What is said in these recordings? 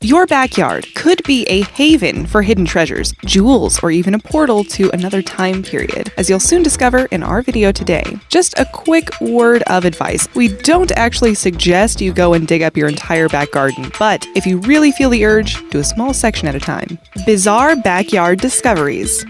Your backyard could be a haven for hidden treasures, jewels, or even a portal to another time period, as you'll soon discover in our video today. Just a quick word of advice. We don't actually suggest you go and dig up your entire back garden, but if you really feel the urge, do a small section at a time. Bizarre backyard discoveries.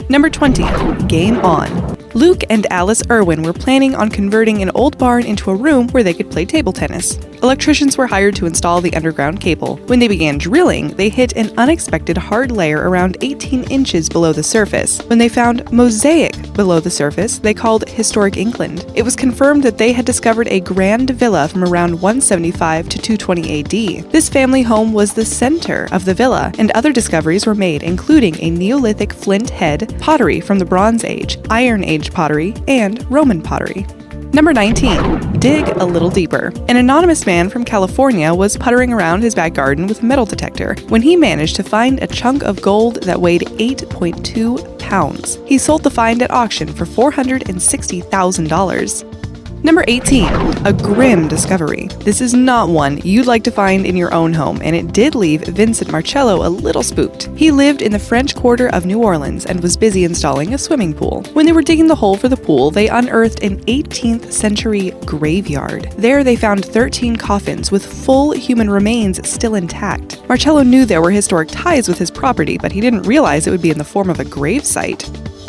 Number 20. Game on. Luke and Alice Irwin were planning on converting an old barn into a room where they could play table tennis. Electricians were hired to install the underground cable. When they began drilling, they hit an unexpected hard layer around 18 inches below the surface. When they found mosaic below the surface, they called Historic England. It was confirmed that they had discovered a grand villa from around 175 to 220 AD. This family home was the center of the villa, and other discoveries were made, including a Neolithic flint head, pottery from the Bronze Age, Iron Age pottery, and Roman pottery. Number 19. Dig a little deeper. An anonymous man from California was puttering around his back garden with a metal detector when he managed to find a chunk of gold that weighed 8.2 pounds. He sold the find at auction for $460,000. Number 18. A grim discovery. This is not one you'd like to find in your own home, and it did leave Vincent Marcello a little spooked. He lived in the French Quarter of New Orleans and was busy installing a swimming pool. When they were digging the hole for the pool, they unearthed an 18th century graveyard. There they found 13 coffins with full human remains still intact. Marcello knew there were historic ties with his property, but he didn't realize it would be in the form of a gravesite.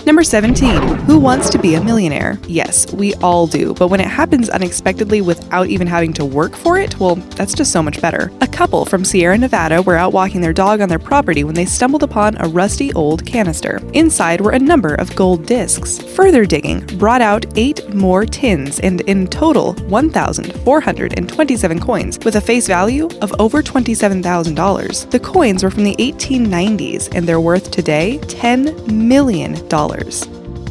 Number 17. Who wants to be a millionaire? Yes, we all do, but when it happens unexpectedly without even having to work for it, well, that's just so much better. A couple from Sierra Nevada were out walking their dog on their property when they stumbled upon a rusty old canister. Inside were a number of gold discs. Further digging brought out 8 more tins, and in total, 1,427 coins, with a face value of over $27,000. The coins were from the 1890s, and they're worth today $10 million.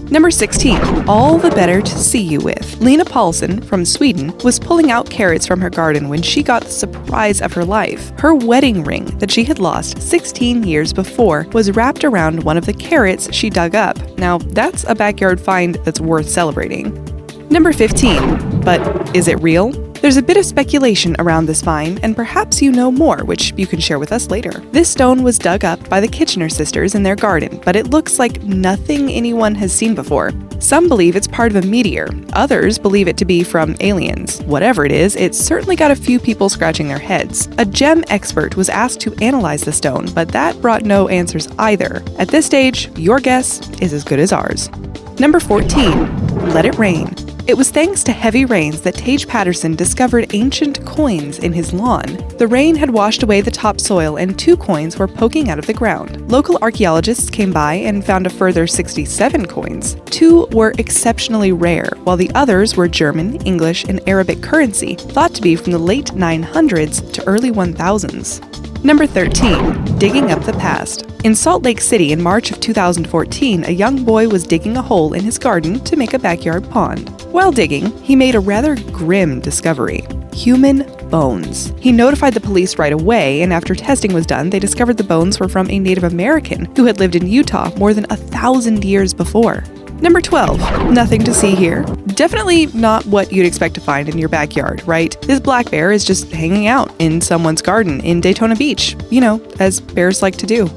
Number 16. All the better to see you with. Lena Paulson from Sweden was pulling out carrots from her garden when she got the surprise of her life. Her wedding ring that she had lost 16 years before was wrapped around one of the carrots she dug up. Now, that's a backyard find that's worth celebrating. Number 15. But is it real? There's a bit of speculation around this find, and perhaps you know more, which you can share with us later. This stone was dug up by the Kitchener sisters in their garden, but it looks like nothing anyone has seen before. Some believe it's part of a meteor. Others believe it to be from aliens. Whatever it is, it's certainly got a few people scratching their heads. A gem expert was asked to analyze the stone, but that brought no answers either. At this stage, your guess is as good as ours. Number 14. Let it rain. It was thanks to heavy rains that Tage Patterson discovered ancient coins in his lawn. The rain had washed away the topsoil and 2 coins were poking out of the ground. Local archaeologists came by and found a further 67 coins. 2 were exceptionally rare, while the others were German, English, and Arabic currency, thought to be from the late 900s to early 1000s. Number 13. Digging up the past. In Salt Lake City in March of 2014, a young boy was digging a hole in his garden to make a backyard pond. While digging, he made a rather grim discovery: human bones. He notified the police right away, and after testing was done, they discovered the bones were from a Native American who had lived in Utah more than 1,000 years before. Number 12. Nothing to see here. Definitely not what you'd expect to find in your backyard, right? This black bear is just hanging out in someone's garden in Daytona Beach, as bears like to do.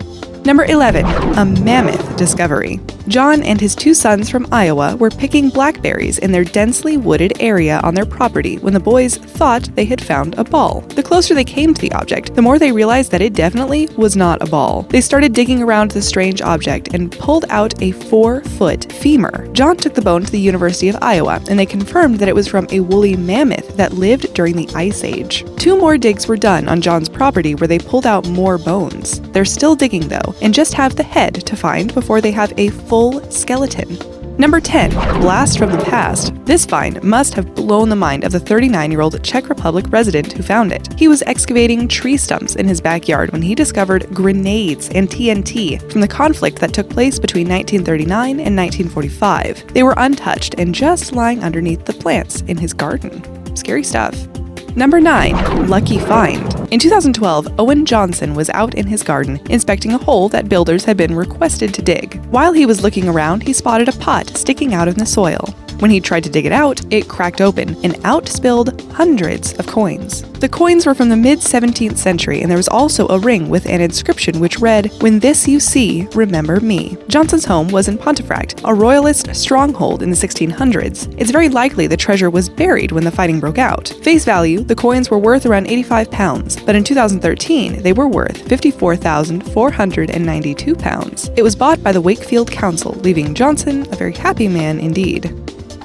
Number 11. A mammoth discovery. John and his 2 sons from Iowa were picking blackberries in their densely wooded area on their property when the boys thought they had found a ball. The closer they came to the object, the more they realized that it definitely was not a ball. They started digging around the strange object and pulled out a 4-foot femur. John took the bone to the University of Iowa, and they confirmed that it was from a woolly mammoth that lived during the Ice Age. 2 more digs were done on John's property where they pulled out more bones. They're still digging though, and just have the head to find before they have a full skeleton. Number 10. Blast from the past. This find must have blown the mind of the 39-year-old Czech Republic resident who found it. He was excavating tree stumps in his backyard when he discovered grenades and TNT from the conflict that took place between 1939 and 1945. They were untouched and just lying underneath the plants in his garden. Scary stuff. Number 9. Lucky find. In 2012, Owen Johnson was out in his garden inspecting a hole that builders had been requested to dig. While he was looking around, he spotted a pot sticking out in the soil. When he tried to dig it out, it cracked open, and out spilled hundreds of coins. The coins were from the mid-17th century, and there was also a ring with an inscription which read, "When this you see, remember me." Johnson's home was in Pontefract, a royalist stronghold in the 1600s. It's very likely the treasure was buried when the fighting broke out. Face value, the coins were worth around £85, but in 2013, they were worth £54,492. It was bought by the Wakefield Council, leaving Johnson a very happy man indeed.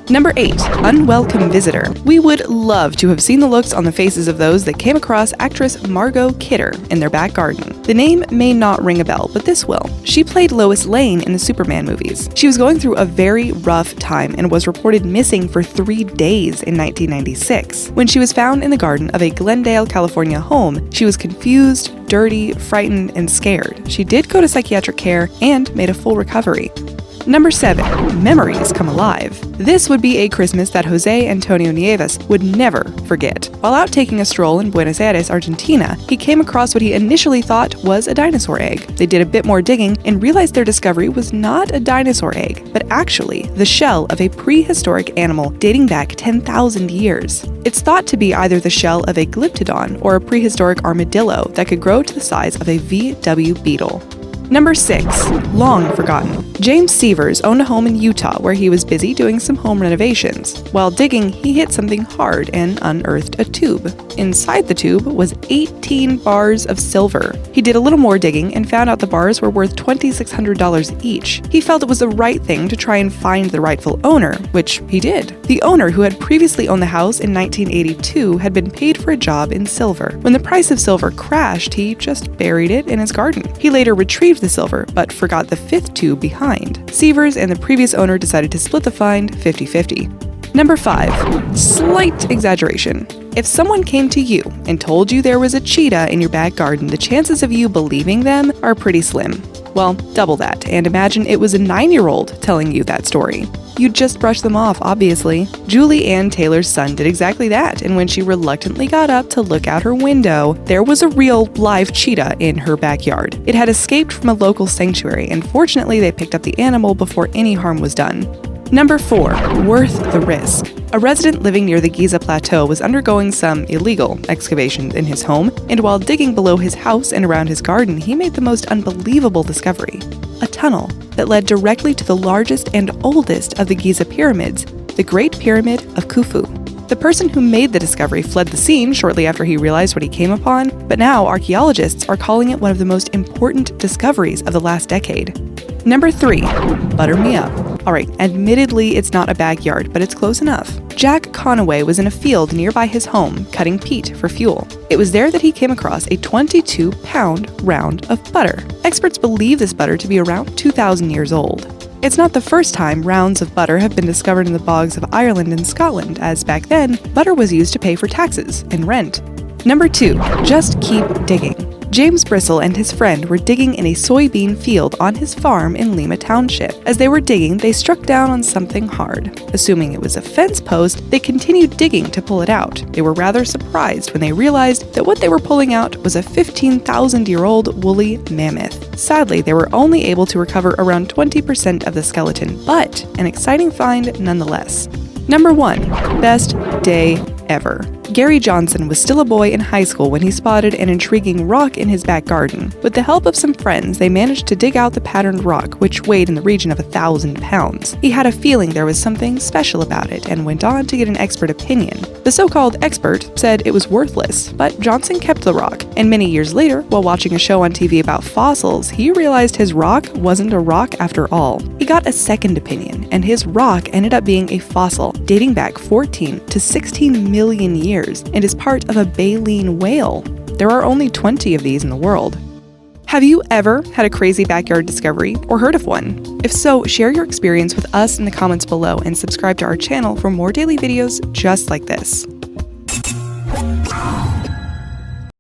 Number 8. Unwelcome visitor. We would love to have seen the looks on the faces of those that came across actress Margot Kidder in their back garden. The name may not ring a bell, but this will. She played Lois Lane in the Superman movies. She was going through a very rough time and was reported missing for 3 days in 1996. When she was found in the garden of a Glendale, California home, she was confused, dirty, frightened, and scared. She did go to psychiatric care and made a full recovery. Number 7. Memories come alive. This would be a Christmas that Jose Antonio Nievas would never forget. While out taking a stroll in Buenos Aires, Argentina, he came across what he initially thought was a dinosaur egg. They did a bit more digging and realized their discovery was not a dinosaur egg, but actually the shell of a prehistoric animal dating back 10,000 years. It's thought to be either the shell of a glyptodon or a prehistoric armadillo that could grow to the size of a VW Beetle. Number 6. Long forgotten. James Severs owned a home in Utah where he was busy doing some home renovations. While digging, he hit something hard and unearthed a tube. Inside the tube was 18 bars of silver. He did a little more digging and found out the bars were worth $2,600 each. He felt it was the right thing to try and find the rightful owner, which he did. The owner, who had previously owned the house in 1982, had been paid for a job in silver. When the price of silver crashed, he just buried it in his garden. He later retrieved the silver, but forgot the 5th tube behind. Severs and the previous owner decided to split the find 50-50. Number 5. Slight exaggeration. If someone came to you and told you there was a cheetah in your back garden, the chances of you believing them are pretty slim. Well, double that, and imagine it was a 9-year-old telling you that story. You'd just brush them off, obviously. Julie Ann Taylor's son did exactly that, and when she reluctantly got up to look out her window, there was a real live cheetah in her backyard. It had escaped from a local sanctuary, and fortunately they picked up the animal before any harm was done. Number 4. Worth the risk. A resident living near the Giza Plateau was undergoing some illegal excavations in his home, and while digging below his house and around his garden, he made the most unbelievable discovery. A tunnel that led directly to the largest and oldest of the Giza pyramids, the Great Pyramid of Khufu. The person who made the discovery fled the scene shortly after he realized what he came upon, but now archaeologists are calling it one of the most important discoveries of the last decade. Number 3. Butter me up. Alright, admittedly it's not a backyard, but it's close enough. Jack Conaway was in a field nearby his home, cutting peat for fuel. It was there that he came across a 22-pound round of butter. Experts believe this butter to be around 2,000 years old. It's not the first time rounds of butter have been discovered in the bogs of Ireland and Scotland, as back then, butter was used to pay for taxes and rent. Number 2. Just keep digging. James Bristol and his friend were digging in a soybean field on his farm in Lima Township. As they were digging, they struck down on something hard. Assuming it was a fence post, they continued digging to pull it out. They were rather surprised when they realized that what they were pulling out was a 15,000-year-old woolly mammoth. Sadly, they were only able to recover around 20% of the skeleton, but an exciting find nonetheless. Number 1. Best day ever. Gary Johnson was still a boy in high school when he spotted an intriguing rock in his back garden. With the help of some friends, they managed to dig out the patterned rock, which weighed in the region of 1,000 pounds. He had a feeling there was something special about it and went on to get an expert opinion. The so-called expert said it was worthless, but Johnson kept the rock, and many years later, while watching a show on TV about fossils, he realized his rock wasn't a rock after all. He got a second opinion, and his rock ended up being a fossil dating back 14 to 16 million years and is part of a baleen whale. There are only 20 of these in the world. Have you ever had a crazy backyard discovery or heard of one? If so, share your experience with us in the comments below and subscribe to our channel for more daily videos just like this.